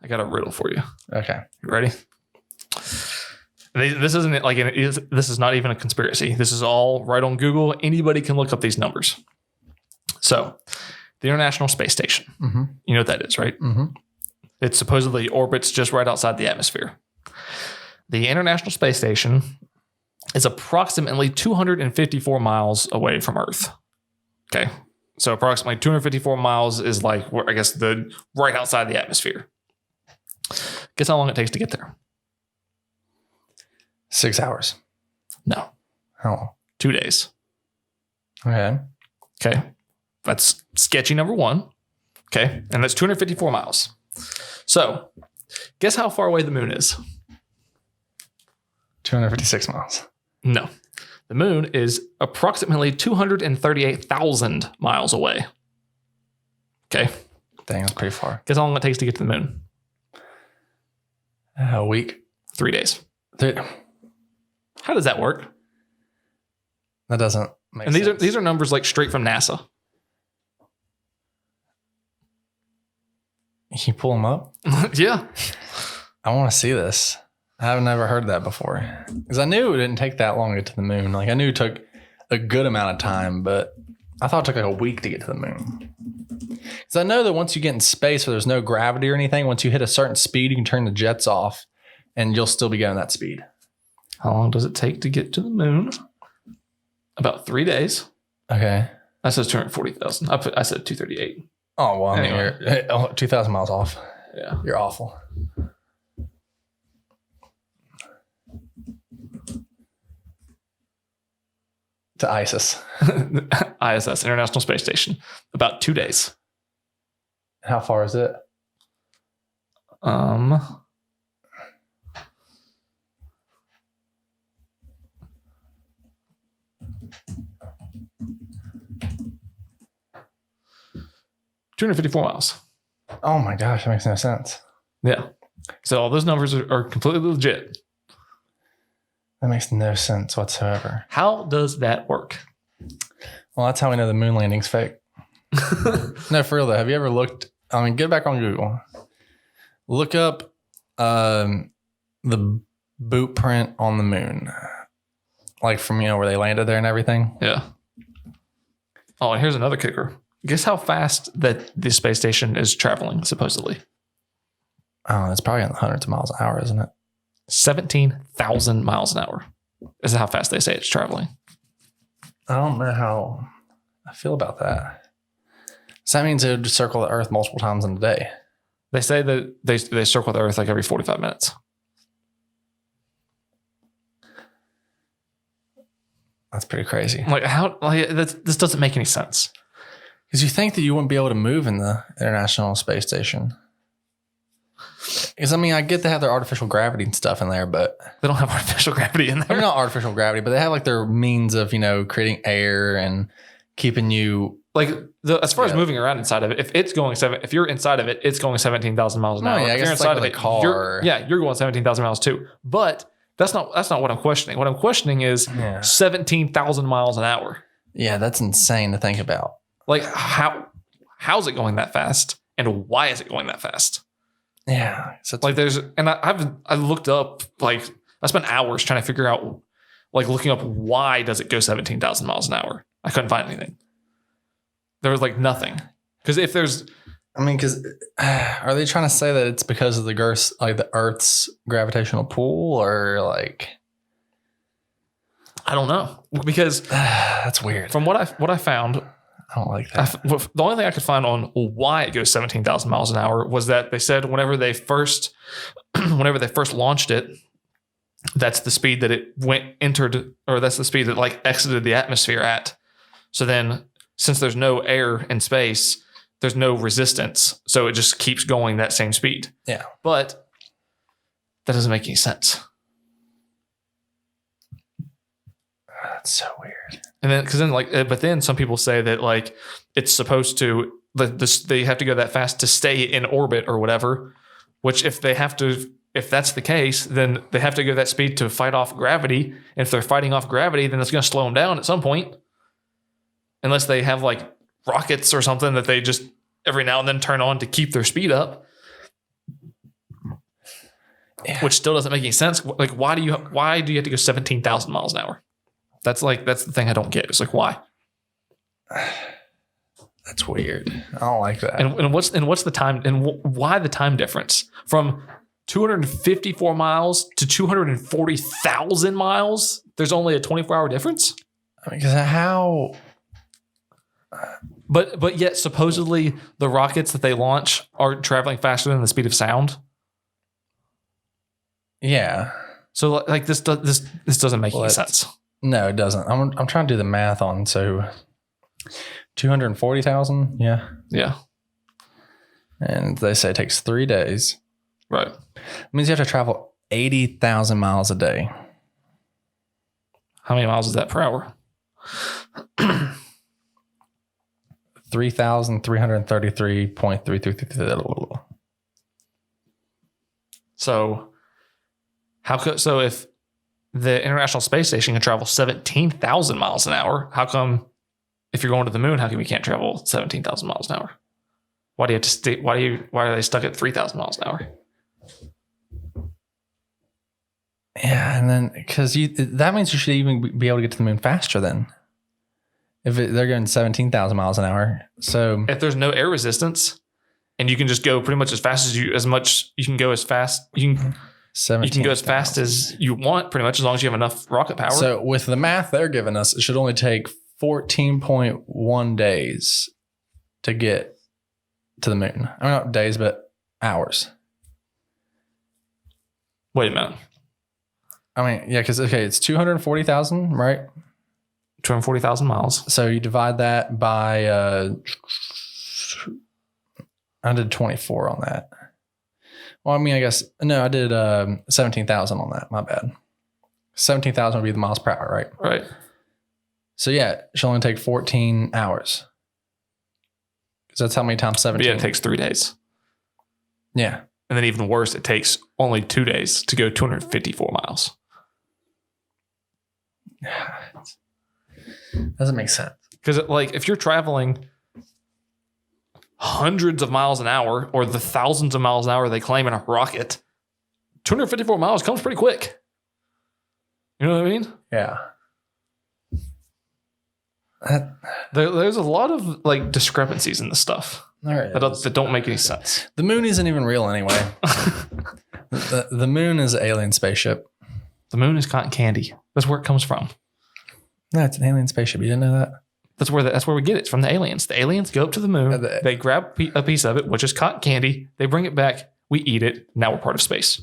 I got a riddle for you. Okay. You ready? This isn't like this is not even a conspiracy. This is all right on Google. Anybody can look up these numbers. So, the International Space Station. Mm-hmm. You know what that is, right? Mm-hmm. It supposedly orbits just right outside the atmosphere. The International Space Station is approximately 254 miles away from Earth. Okay. So approximately 254 miles is like, I guess, the right outside the atmosphere. Guess how long it takes to get there? 6 hours. No. How long? 2 days. Okay. Okay. That's sketchy number one. Okay. And that's 254 miles. So guess how far away the moon is? 256 miles. No. The moon is approximately 238,000 miles away. Okay. Dang, that's pretty far. Guess how long it takes to get to the moon? A week. 3 days. Dude, How does that work? that doesn't make And sense. these are numbers like straight from NASA. Can you pull them up? Yeah. I want to see this. I haven't ever heard that before. Because I knew it didn't take that long to get to the moon. Like I knew it took a good amount of time, but I thought it took like a week to get to the moon. Because I know that once you get in space where there's no gravity or anything, once you hit a certain speed, you can turn the jets off and you'll still be going that speed. How long does it take to get to the moon? About 3 days. Okay. I said 240,000. I said 238. Oh, well, I mean, Anyway. you're 2,000 miles off. Yeah. You're awful. To ISIS. ISS, International Space Station. About 2 days. How far is it? 254 miles. Oh my gosh, that makes no sense. Yeah. So all those numbers are completely legit. That makes no sense whatsoever. How does that work? Well, that's how we know the moon landing's fake. No, for real though. Have you ever looked? I mean, get back on Google. Look up the boot print on the moon, like from where they landed there and everything. Yeah. Oh, and here's another kicker. Guess how fast that the space station is traveling, supposedly? Oh, it's probably in the hundreds of miles an hour, isn't it? 17,000 miles an hour. Is how fast they say it's traveling. I don't know how I feel about that. So that means it would circle the Earth multiple times in a day. They say that they circle the Earth like every 45 minutes. That's pretty crazy. Like how? Like this doesn't make any sense. Because you think that you wouldn't be able to move in the International Space Station. Because, I mean, I get they have their artificial gravity and stuff in there, but... They don't have artificial gravity in I there. mean, not artificial gravity, but they have like their means of, creating air and keeping you... Like as far as moving around inside of it, if you're inside of it, it's going 17,000 miles an hour. Yeah, I if guess you're it's like inside with of a it, car. you're going 17,000 miles too. But that's not what I'm questioning. What I'm questioning is 17,000 miles an hour. Yeah, that's insane to think about. Like how's it going that fast, and why is it going that fast? Yeah, so Like I looked up, like I spent hours trying to figure out, like looking up why does it go 17,000 miles an hour. I couldn't find anything. There was like nothing. Because if there's, I mean, because are they trying to say that it's because of the Earth's gravitational pull, or like? I don't know, because That's weird. from what I found, I don't like that. the only thing I could find on why it goes 17,000 miles an hour was that they said whenever they first launched it, that's the speed that it that's the speed that like exited the atmosphere at. So then, since there's no air in space, there's no resistance, so it just keeps going that same speed. Yeah, but that doesn't make any sense. that's so weird. And then, but then some people say that like it's supposed to, they have to go that fast to stay in orbit or whatever. Which if that's the case, then they have to go that speed to fight off gravity. And if they're fighting off gravity, then it's going to slow them down at some point. Unless they have like rockets or something that they just every now and then turn on to keep their speed up. which still doesn't make any sense. Like, why do you have to go 17,000 miles an hour? That's the thing I don't get. It's like, why? That's weird. I don't like that. And what's the time and why the time difference from 254 miles to 240,000 miles? There's only a 24-hour difference. Because how? But yet supposedly the rockets that they launch are traveling faster than the speed of sound. Yeah. So like this doesn't make any sense. No, it doesn't. I'm trying to do the math on 240,000. Yeah. Yeah. And they say it takes 3 days. Right. It means you have to travel 80,000 miles a day. How many miles is that per hour? 3,333.333. So so if the International Space Station can travel 17,000 miles an hour, how come if you're going to the moon, how come you can't travel 17,000 miles an hour? Why do you have to stay? Why are they stuck at 3,000 miles an hour? Yeah, and then because that means you should even be able to get to the moon faster then. If they're going 17,000 miles an hour, so if there's no air resistance, and you can just go pretty much as fast as you can go as fast you can go as fast as you want, pretty much as long as you have enough rocket power. So with the math they're giving us, it should only take 14.1 days to get to the moon. I mean, not days, but hours. Wait a minute. I mean, yeah, because it's 240,000, right? 240,000 miles. So you divide that by I did 24 on that. Well, I mean, I guess no, I did 17,000 on that. My bad. 17,000 would be the miles per hour, right? Right. So yeah, it should only take 14 hours. Because that's how many times 17. But yeah, it takes 3 days. Yeah. And then even worse, it takes only 2 days to go 254 miles. Doesn't make sense. Because like if you're traveling hundreds of miles an hour or the thousands of miles an hour they claim in a rocket, 254 miles comes pretty quick. You know what I mean? Yeah. There's a lot of like discrepancies in this stuff that don't make any sense. The moon isn't even real anyway. the moon is an alien spaceship. The moon is cotton candy. That's where it comes from. No, it's an alien spaceship. You didn't know that? That's where we get it. It's from the aliens. The aliens go up to the moon. They grab a piece of it, which is cotton candy. They bring it back. We eat it. Now we're part of space.